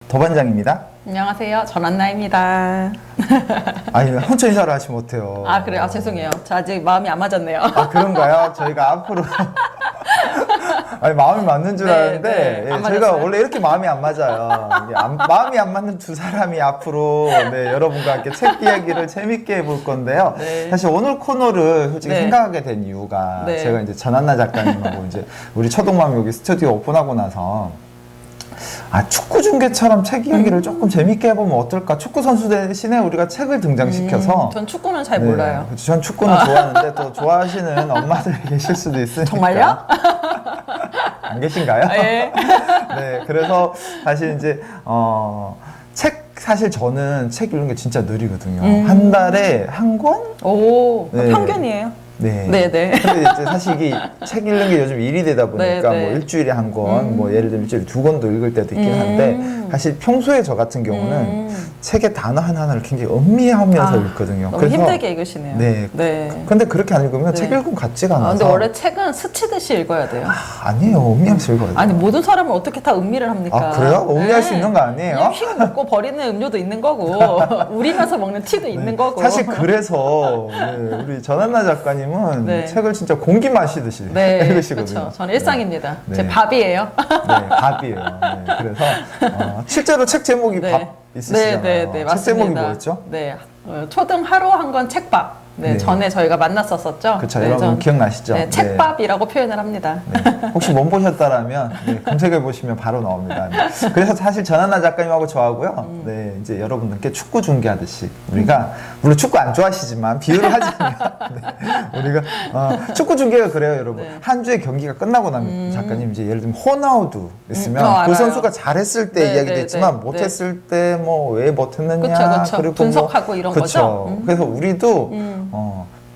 도반장입니다. 안녕하세요. 전한나입니다. 아니, 혼자 인사를 하시 못해요. 아, 그래요? 아, 죄송해요. 저 아직 마음이 안 맞았네요. 아, 그런가요? 저희가 앞으로. 아니, 마음이 맞는 줄 네, 아는데, 네. 예, 안 저희가 맞았어요? 원래 이렇게 마음이 안 맞아요. 이게 마음이 안 맞는 두 사람이 앞으로, 네, 여러분과 함께 책 이야기를 재밌게 해볼 건데요. 네. 사실 오늘 코너를 솔직히 네. 생각하게 된 이유가, 네. 제가 이제 전한나 작가님하고 이제 우리 초동맘 여기 스튜디오 오픈하고 나서, 축구 중계처럼 책 이야기를 조금 재밌게 해보면 어떨까? 축구 선수 대신에 우리가 책을 등장시켜서. 전 축구는 잘 몰라요. 그렇죠. 전 축구는 좋아하는데 또 좋아하시는 엄마들이 계실 수도 있으니까. 정말요? 안 계신가요? 네. 네, 그래서 사실 이제 사실 저는 책 읽는 게 진짜 느리거든요. 한 달에 한 권? 오, 네. 평균이에요? 네. 네네. 근데 이제 사실 이게 책 읽는 게 요즘 일이 되다 보니까 네, 네. 뭐 일주일에 한 권, 뭐 예를 들면 일주일에 두 권도 읽을 때도 있긴 한데 사실 평소에 저 같은 경우는 책의 단어 하나하나를 굉장히 음미하면서 읽거든요. 너무 힘들게 읽으시네요. 네. 네. 근데 그렇게 안 읽으면 네. 책 읽으면 같지가 않아서. 근데 원래 책은 스치듯이 읽어야 돼요. 아니에요. 음미하면서 읽어야 돼요. 아니, 모든 사람은 어떻게 다 음미를 합니까? 아, 그래요? 음미할 수 있는 거 아니에요? 그냥 휙 먹고 버리는 음료도 있는 거고, 우리면서 먹는 티도 있는 거고. 사실 그래서 우리 전한나 작가님은 네. 책을 진짜 공기 마시듯이 네, 읽으시거든요. 그렇죠. 저는 일상입니다. 네. 제 밥이에요. 네, 밥이에요. 네, 그래서 실제로 책 제목이 네. 밥 있으시잖아요. 네, 책 맞습니다. 제목이 뭐였죠? 네, 초등 하루 한 권 책밥. 네, 네. 전에 저희가 만났었었죠. 그렇죠. 네, 여러분 기억나시죠? 네, 책밥이라고 표현을 합니다. 네. 혹시 못 보셨다라면 검색해 보시면 바로 나옵니다. 네. 그래서 사실 전한나 작가님하고 저하고요. 네, 이제 여러분들께 축구 중계하듯이 우리가 물론 축구 안 좋아하시지만 비유를 하자면 네, 우리가 축구 중계가 그래요, 여러분. 네. 한 주의 경기가 끝나고 나면 작가님 이제 예를 들면 호나우두 있으면 그 알아요. 선수가 잘했을 때 네, 이야기도 네, 있지만 네, 못했을 때 뭐 왜 못했느냐 그쵸. 그리고 분석하고 이런 거죠? 그래서 우리도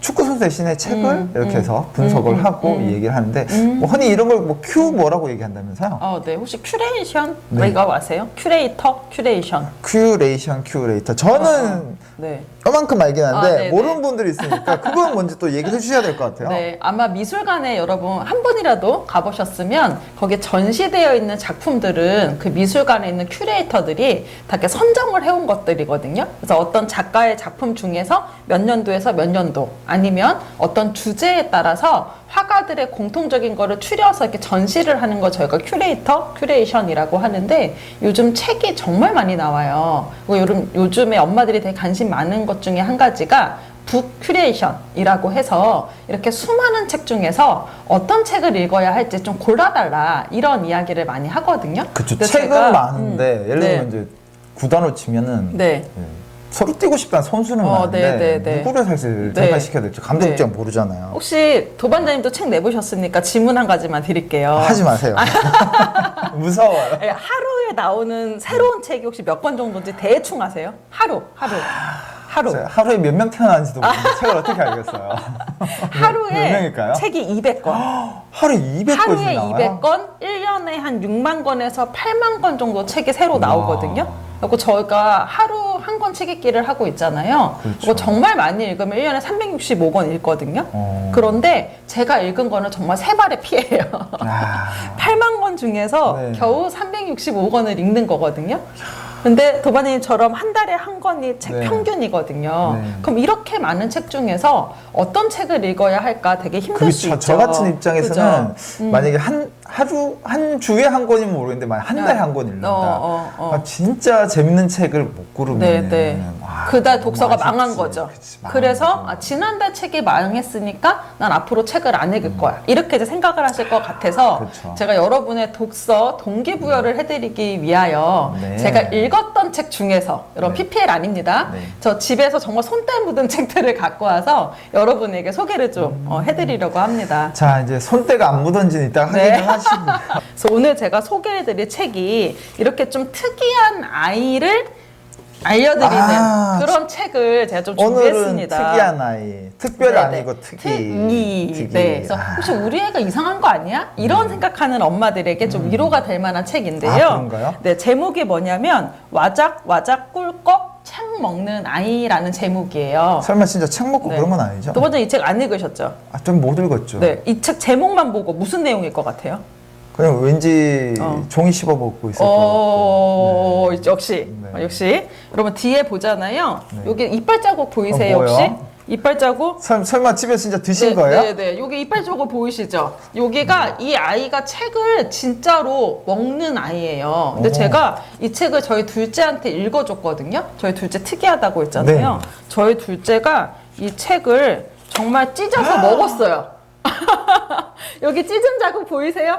축구 선수 대신에 책을 이렇게 해서 분석을 하고 얘기를 하는데 뭐 흔히 이런 걸 뭐 큐 뭐라고 얘기한다면서요? 네, 혹시 큐레이션? 네. 이거 아세요? 큐레이터? 큐레이션. 큐레이터. 저는 네. 이만큼 알긴 한데 네네. 모르는 분들이 있으니까 그건 먼저 또 얘기해 주셔야 될 것 같아요. 네, 아마 미술관에 여러분 한 분이라도 가보셨으면 거기에 전시되어 있는 작품들은 그 미술관에 있는 큐레이터들이 다 이렇게 선정을 해온 것들이거든요. 그래서 어떤 작가의 작품 중에서 몇 년도에서 몇 년도 아니면 어떤 주제에 따라서 화가들의 공통적인 거를 추려서 이렇게 전시를 하는 거 저희가 큐레이션이라고 하는데 요즘 책이 정말 많이 나와요. 그리고 요즘에 엄마들이 되게 관심 많은 것 중에 한 가지가 북 큐레이션이라고 해서 이렇게 수많은 책 중에서 어떤 책을 읽어야 할지 좀 골라달라 이런 이야기를 많이 하거든요. 그쵸. 근데 책은 제가, 많은데 예를 들면 이제 구단으로 치면은 네. 서로 뛰고 싶다는 선수는 많은데 네. 누구를 사실 네. 선발시켜야 될지 감독 네. 입장 모르잖아요. 혹시 도반장님도 책 내보셨으니까 질문 한 가지만 드릴게요. 하지 마세요. 무서워요. 네, 하루에 나오는 새로운 책이 혹시 몇 권 정도인지 대충 아세요? 하루. 하루에 몇 명 태어나는지도 모르는데 책을 어떻게 알겠어요? 몇 하루에 명일까요? 책이 200권. 하루에 200권이 하루에 나와요? 200권, 1년에 한 6만 권에서 8만 권 정도 책이 새로 나오거든요. 그리고 저희가 하루 한 권 책 읽기를 하고 있잖아요. 그렇죠. 그거 정말 많이 읽으면 1년에 365권 읽거든요. 그런데 제가 읽은 거는 정말 세 발의 피해예요. 8만 권 중에서 네. 겨우 365권을 읽는 거거든요. 근데 도반님처럼 한 달에 한 권이 책 네. 평균이거든요. 네. 그럼 이렇게 많은 책 중에서 어떤 책을 읽어야 할까 되게 힘들 수 있죠. 저 같은 입장에서는 그죠? 만약에 한 주에 한 권이면 모르겠는데 만약 한 달에 한 권 읽는다. 진짜 재밌는 책을 못 고르면 네. 그달 독서가 망한 거죠. 그래서 지난달 책이 망했으니까 난 앞으로 책을 안 읽을 거야. 이렇게 이제 생각을 하실 것 같아서 그렇죠. 제가 여러분의 독서 동기부여를 해드리기 위하여 네. 제가 읽었던 책 중에서 여러분 네. PPL 아닙니다. 네. 저 집에서 정말 손때 묻은 책들을 갖고 와서 여러분에게 소개를 좀 해드리려고 합니다. 자, 이제 손때가 안 묻은지는 이따가 네. 확인을 하시고. 그래서 오늘 제가 소개해드릴 책이 이렇게 좀 특이한 아이를 알려드리는 그런 책을 제가 좀 오늘은 준비했습니다. 특이한 아이. 특별 네네. 아니고 특이. 네. 그래서 혹시 우리 애가 이상한 거 아니야? 이런 생각하는 엄마들에게 좀 위로가 될 만한 책인데요. 그런가요? 네, 제목이 뭐냐면 와작와작 꿀꺽 책 먹는 아이라는 제목이에요. 설마 진짜 책 먹고 네. 그런 건 아니죠? 또 먼저 이 책 안 읽으셨죠? 좀 못 읽었죠. 네, 이 책 제목만 보고 무슨 내용일 것 같아요? 그냥 왠지 종이 씹어 먹고 있을 것 같고. 역시 네. 역시 여러분 뒤에 보잖아요. 네. 여기 이빨 자국 보이세요 뭐요? 혹시? 이빨 자국? 설마 집에 진짜 드신 네, 거예요? 네네. 여기 이빨 자국 보이시죠? 여기가 이 아이가 책을 진짜로 먹는 아이예요. 근데 오. 제가 이 책을 저희 둘째한테 읽어줬거든요. 저희 둘째 특이하다고 했잖아요. 네. 저희 둘째가 이 책을 정말 찢어서 먹었어요. 여기 찢은 자국 보이세요?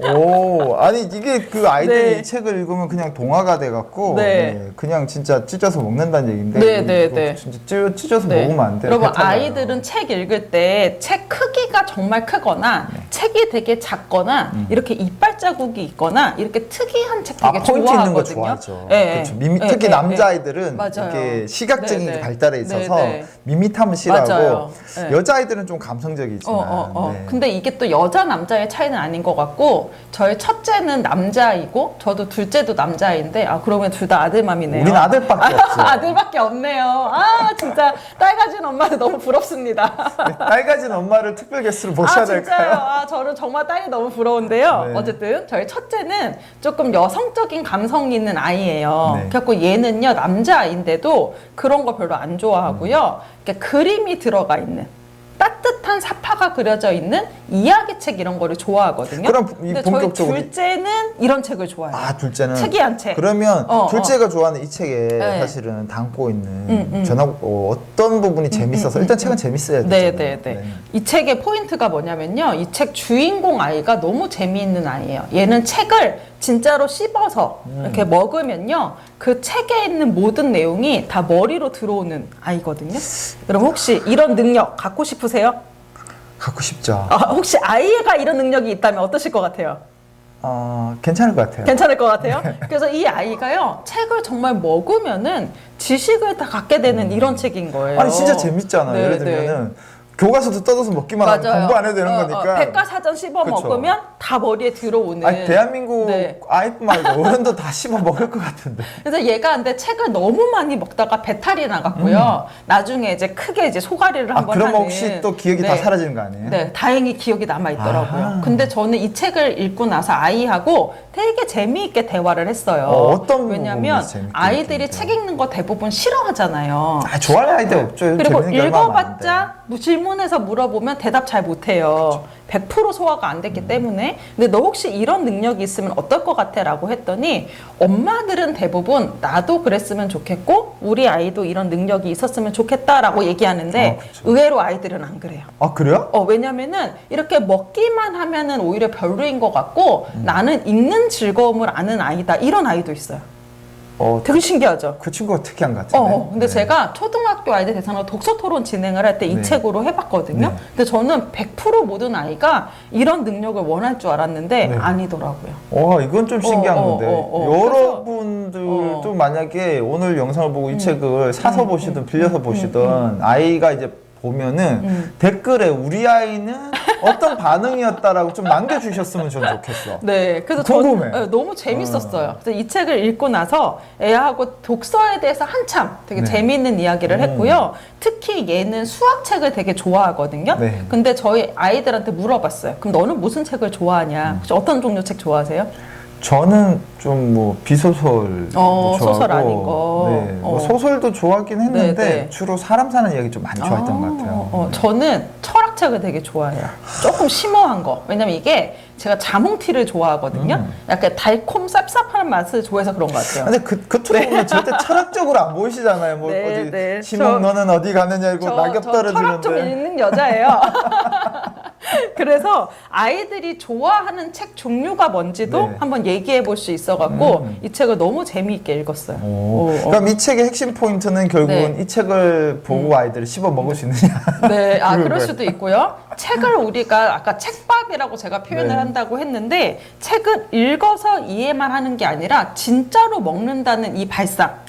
오, 아니 이게 그 아이들이 네. 이 책을 읽으면 그냥 동화가 돼갖고 네. 그냥 진짜 찢어서 먹는다는 얘기인데 네, 네, 이거 네. 진짜 찢어서 네. 먹으면 안 돼요. 여러분 배탈 나요. 아이들은 책 읽을 때 책 크기가 정말 크거나 책이 되게 작거나 이렇게 이빨 자국이 있거나 이렇게 특이한 책 되게 포인트 있는 거 좋아하거든요. 좋아하죠. 네. 그렇죠. 네, 특히 네, 남자아이들은 맞아요. 이게 시각적인 네, 게 네. 발달해 있어서 네, 네. 밋밋함을 싫어하고 맞아요. 네. 여자아이들은 좀 감성적이지만 네. 근데 이게 또 여자 남자의 차이는 아닌 것 같고 저희 첫째는 남자이고 저도 둘째도 남자인데 그러면 둘 다 아들맘이네요. 우린 아들밖에 없어요. 아들밖에 없네요. 진짜 딸 가진 엄마는 너무 부럽습니다. 딸 가진 엄마를 특별 게스트로 모셔야 진짜요? 될까요? 저는 정말 딸이 너무 부러운데요. 네. 어쨌든 저희 첫째는 조금 여성적인 감성이 있는 아이예요. 네. 그래갖고 얘는요 남자아이인데도 그런 거 별로 안 좋아하고요. 그러니까 그림이 들어가 있는 따뜻한 사파가 그려져 있는 이야기책 이런 거를 좋아하거든요. 그럼 근데 본격적으로 저희 둘째는 이런 책을 좋아해요. 둘째는 특이한 책. 그러면 어, 둘째가 좋아하는 이 책에 네. 사실은 담고 있는 어떤 부분이 재밌어서 일단 책은 재밌어야 네, 되잖아요. 네, 네. 이 책의 포인트가 뭐냐면요. 이 책 주인공 아이가 너무 재미있는 아이예요. 얘는 책을 진짜로 씹어서 이렇게 먹으면요. 그 책에 있는 모든 내용이 다 머리로 들어오는 아이거든요. 여러분 혹시 이런 능력 갖고 싶으세요? 갖고 싶죠. 혹시 아이가 이런 능력이 있다면 어떠실 것 같아요? 괜찮을 것 같아요. 괜찮을 것 같아요? 그래서 이 아이가요. 책을 정말 먹으면은 지식을 다 갖게 되는 이런 책인 거예요. 아니 진짜 재밌잖아요. 네, 예를 들면은 교과서도 떠서 먹기만 하면 공부 안 해도 되는 거니까. 백과사전 씹어 그쵸. 먹으면 다 머리에 들어오는. 아니, 대한민국 네. 아이뿐만 아니라 어른도 다 씹어 먹을 것 같은데. 그래서 얘가 근데 책을 너무 많이 먹다가 배탈이 나갔고요. 나중에 이제 크게 이제 소가리를 한번 그럼 하는. 혹시 또 기억이 다 사라지는 거 아니에요? 네, 다행히 기억이 남아 있더라고요. 아하. 근데 저는 이 책을 읽고 나서 아이하고 되게 재미있게 대화를 했어요. 어떤 왜냐면 부분이 재밌게 아이들이 느끼는데요? 책 읽는 거 대부분 싫어하잖아요. 좋아할 아이들 없죠. 그리고 재밌는 게 얼마나 읽어봤자 뭐 질문해서 물어보면 대답 잘 못해요. 100% 소화가 안 됐기 때문에. 근데 너 혹시 이런 능력이 있으면 어떨 것 같아? 라고 했더니 엄마들은 대부분 나도 그랬으면 좋겠고 우리 아이도 이런 능력이 있었으면 좋겠다라고 얘기하는데 그쵸. 의외로 아이들은 안 그래요. 그래요? 왜냐면은 이렇게 먹기만 하면은 오히려 별로인 것 같고 나는 읽는 즐거움을 아는 아이다. 이런 아이도 있어요. 되게 신기하죠? 그 친구가 특이한 것 같은데. 근데 네. 제가 초등학교 아이들 대상으로 독서 토론 진행을 할 때 이 네. 책으로 해봤거든요. 네. 근데 저는 100% 모든 아이가 이런 능력을 원할 줄 알았는데 네. 아니더라고요. 이건 좀 신기한 건데 여러분들도 그래서- 만약에 오늘 영상을 보고 이 책을 사서 보시든 빌려서 보시든 아이가 이제 보면은 댓글에 우리 아이는 어떤 반응이었다라고 좀 남겨주셨으면 저는 좋겠어. 네, 그래서 궁금해. 저는 너무 재밌었어요. 그래서 이 책을 읽고 나서 애하고 독서에 대해서 한참 되게 네. 재미있는 이야기를 했고요. 특히 얘는 수학책을 되게 좋아하거든요. 네. 근데 저희 아이들한테 물어봤어요. 그럼 너는 무슨 책을 좋아하냐? 혹시 어떤 종류 책 좋아하세요? 저는 좀 뭐 비소설 좋아하고 소설 아닌 거. 네, 뭐 소설도 좋아하긴 했는데 네, 네. 주로 사람 사는 이야기 좀 많이 좋아했던 것 같아요. 저는 철학책을 되게 좋아해요. 조금 심오한 거. 왜냐면 이게 제가 자몽티를 좋아하거든요. 약간 달콤 쌉쌉한 맛을 좋아해서 그런 것 같아요. 근데 겉으로 보면 절대 철학적으로 안 보이시잖아요. 뭐 네, 어디 네. 시목 너는 어디 가느냐 이거 낙엽 저 철학 좀 떨어지는데. 읽는 여자예요. 그래서 아이들이 좋아하는 책 종류가 뭔지도 네. 한번 얘기해 볼 수 있어갖고 이 책을 너무 재미있게 읽었어요. 그럼 이 책의 핵심 포인트는 결국은 네. 이 책을 보고 아이들이 씹어 먹을 수 있느냐? 네, 그런 그럴 거예요. 수도 있고요. 책을 우리가 아까 책밥이라고 제가 표현을 네. 한다고 했는데 책은 읽어서 이해만 하는 게 아니라 진짜로 먹는다는 이 발상.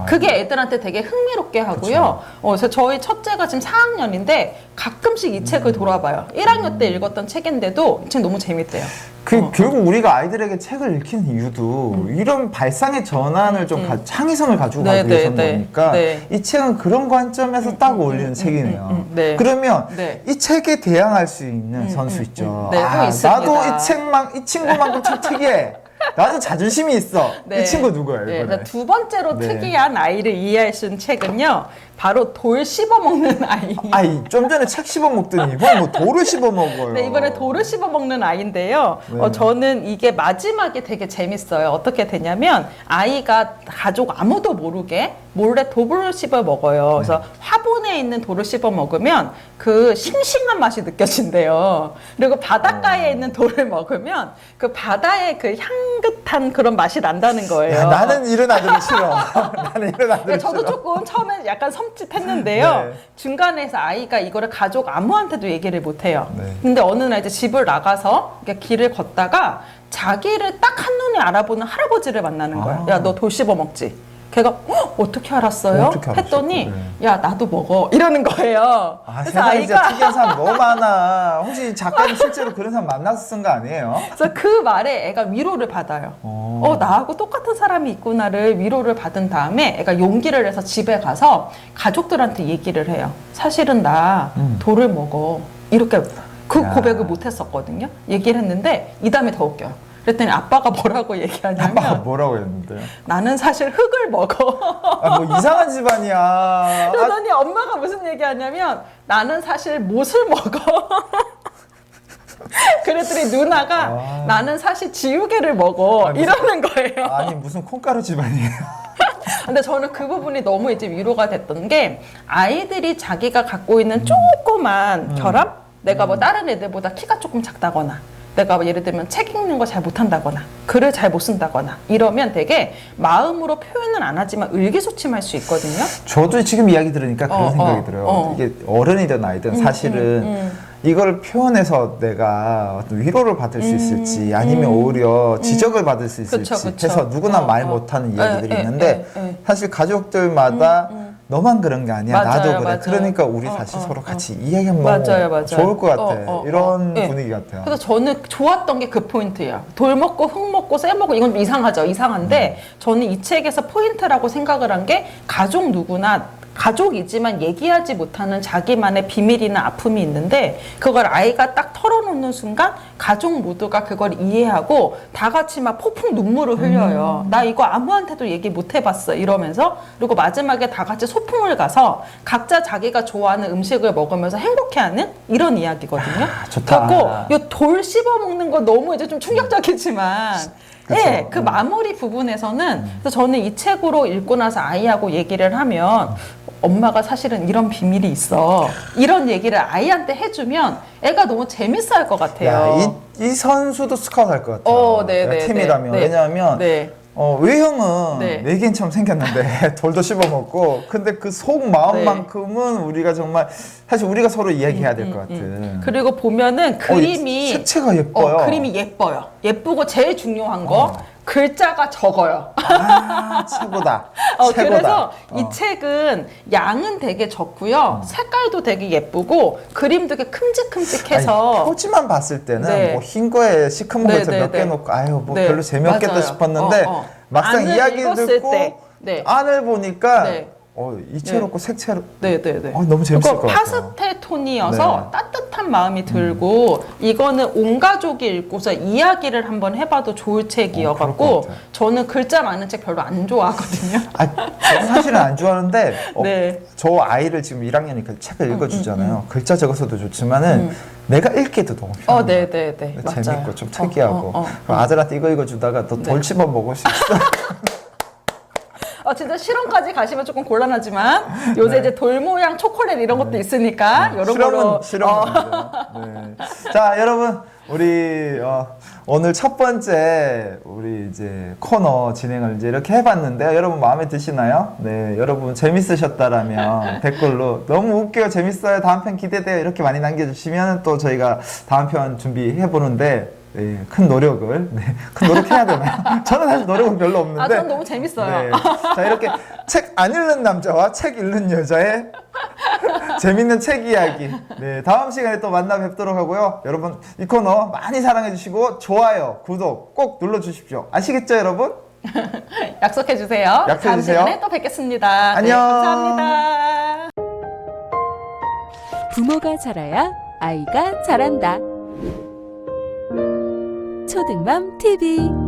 그게 애들한테 되게 흥미롭게 하고요. 그래서 저희 첫째가 지금 4학년인데 가끔씩 이 책을 돌아봐요. 1학년 때 읽었던 책인데도 이 책 너무 재밌대요. 결국 우리가 아이들에게 책을 읽히는 이유도 이런 발상의 전환을 좀 창의성을 가지고 가기 위해서 거니까 이 책은 그런 관점에서 딱 어울리는 책이네요. 그러면 이 책에 대항할 수 있는 선수 있죠. 또 있습니다. 나도 이 친구만큼 참 특이해. 나도 자존심이 있어. 이 친구 누구예요? 이번에? 두 번째로 특이한 아이를 이해할 수 있는 책은요. 바로 돌 씹어먹는 아이. 아이, 좀 전에 책 씹어먹더니 이번에 뭐 돌을 씹어먹어요. 네, 이번에 돌을 씹어먹는 아이인데요. 저는 이게 마지막에 되게 재밌어요. 어떻게 되냐면 아이가 가족 아무도 모르게 몰래 돌을 씹어 먹어요. 그래서 화분에 있는 돌을 씹어 먹으면 그 싱싱한 맛이 느껴진대요. 그리고 바닷가에 있는 돌을 먹으면 그 바다의 그 향긋한 그런 맛이 난다는 거예요. 야, 나는 이런 아들을 싫어. 나는 이런 아들을 저도 싫어. 조금 처음에 약간 섬찟했는데요. 중간에서 아이가 이거를 가족 아무한테도 얘기를 못 해요. 근데 어느 날 이제 집을 나가서 이렇게 길을 걷다가 자기를 딱 한눈에 알아보는 할아버지를 만나는 거야. 야, 너 돌 씹어 먹지? 걔가 어떻게 알았어요? 어떻게 알았어? 했더니 야, 나도 먹어. 이러는 거예요. 그래서 세상에 진짜 특이한 사람 너무 많아. 혹시 작가님 실제로 그런 사람 만나서 쓴 거 아니에요? 그래서 그 말에 애가 위로를 받아요. 나하고 똑같은 사람이 있구나를 위로를 받은 다음에 애가 용기를 내서 집에 가서 가족들한테 얘기를 해요. 사실은 나 돌을 먹어. 이렇게 그 고백을 못 했었거든요. 얘기를 했는데 이 다음에 더 웃겨요. 그랬더니 아빠가 뭐라고 얘기하냐면 아빠가 뭐라고 했는데요? 나는 사실 흙을 먹어. 뭐 이상한 집안이야. 그러더니 엄마가 무슨 얘기하냐면 나는 사실 못을 먹어. 그랬더니 누나가 나는 사실 지우개를 먹어. 이러는 거예요. 아니 무슨 콩가루 집안이에요. 근데 저는 그 부분이 너무 이제 위로가 됐던 게 아이들이 자기가 갖고 있는 조그만 결함? 내가 뭐 다른 애들보다 키가 조금 작다거나 내가 뭐 예를 들면 책 읽는 거 잘 못한다거나 글을 잘 못 쓴다거나 이러면 되게 마음으로 표현은 안 하지만 의기소침할 수 있거든요. 저도 지금 이야기 들으니까 그런 생각이 들어요. 이게 어른이든 아이든 사실은 이걸 표현해서 내가 어떤 위로를 받을 수 있을지 아니면 오히려 지적을 받을 수 있을지 해서 누구나 말 못하는 이야기들이 있는데 사실 가족들마다 너만 그런 게 아니야. 맞아요, 나도 그래. 맞아요. 그러니까 우리 사실 서로 같이 이야기하면 좋을 것 같아. 이런 분위기 같아요. 그래서 저는 좋았던 게 그 포인트예요. 돌 먹고 흙 먹고 쇠 먹고 이건 좀 이상하죠. 이상한데 저는 이 책에서 포인트라고 생각을 한 게 가족 누구나 가족이지만 얘기하지 못하는 자기만의 비밀이나 아픔이 있는데 그걸 아이가 딱 털어놓는 순간 가족 모두가 그걸 이해하고 다 같이 막 폭풍 눈물을 흘려요. 나 이거 아무한테도 얘기 못 해봤어 이러면서 그리고 마지막에 다 같이 소풍을 가서 각자 자기가 좋아하는 음식을 먹으면서 행복해하는 이런 이야기거든요. 좋다. 그리고 이 돌 씹어 먹는 거 너무 이제 좀 충격적이지만 네, 그 마무리 부분에서는 그래서 저는 이 책으로 읽고 나서 아이하고 얘기를 하면 엄마가 사실은 이런 비밀이 있어. 이런 얘기를 아이한테 해주면 애가 너무 재밌어 할 것 같아요. 야, 이 선수도 스카우트 할 것 같아요. 팀이라면. 왜냐하면 외형은 외계인처럼 생겼는데 돌도 씹어먹고 근데 그 속 마음만큼은 우리가 정말 사실 우리가 서로 이야기해야 될 것 같은. 그리고 보면은 그림이 색채가 예뻐요. 그림이 예뻐요. 예쁘고 제일 중요한 거 글자가 적어요. 최고다. 최고다. 그래서 이 책은 양은 되게 적고요. 색깔도 되게 예쁘고 그림도 되게 큼직큼직해서 아니, 표지만 봤을 때는 뭐 흰 거에 시커먼 거 몇 개 놓고 아유 뭐 별로 재미없겠다 맞아요. 싶었는데 막상 이야기 듣고 안을 보니까 이채롭고 색채로 너무 재밌을 것 같아요. 파스텔 톤이어서 따뜻한 마음이 들고 이거는 온 가족이 읽고서 이야기를 한번 해봐도 좋을 책이어갖고 저는 글자 많은 책 별로 안 좋아하거든요. 저는 사실은 안 좋아하는데 저 아이를 지금 1학년이니까 책을 읽어주잖아요. 글자 적어서도 좋지만은 내가 읽기도 너무 편해요. 재밌고 맞아요. 좀 특이하고 아들한테 이거 읽어주다가 너 돌 씹어 먹을 수 있어. 진짜 실험까지 가시면 조금 곤란하지만 요새 이제 돌 모양 초콜릿 이런 것도 있으니까 이런 거로 실험은 자 여러분 우리 오늘 첫 번째 우리 이제 코너 진행을 이제 이렇게 해봤는데요. 여러분 마음에 드시나요? 네, 여러분 재밌으셨다라면 댓글로 너무 웃겨요, 재밌어요, 다음 편 기대돼요 이렇게 많이 남겨주시면 또 저희가 다음 편 준비해 보는데. 큰 노력을 큰 노력해야 되나요? 저는 사실 노력은 별로 없는데 저는 너무 재밌어요. 자 이렇게 책 안 읽는 남자와 책 읽는 여자의 재밌는 책 이야기. 네, 다음 시간에 또 만나 뵙도록 하고요. 여러분, 이 코너 많이 사랑해주시고, 좋아요, 구독 꼭 눌러주십시오. 아시겠죠, 여러분? 약속해주세요. 다음 약속해주세요. 시간에 또 뵙겠습니다. 안녕. 네, 감사합니다. 부모가 잘해야 아이가 잘한다. 초등맘 TV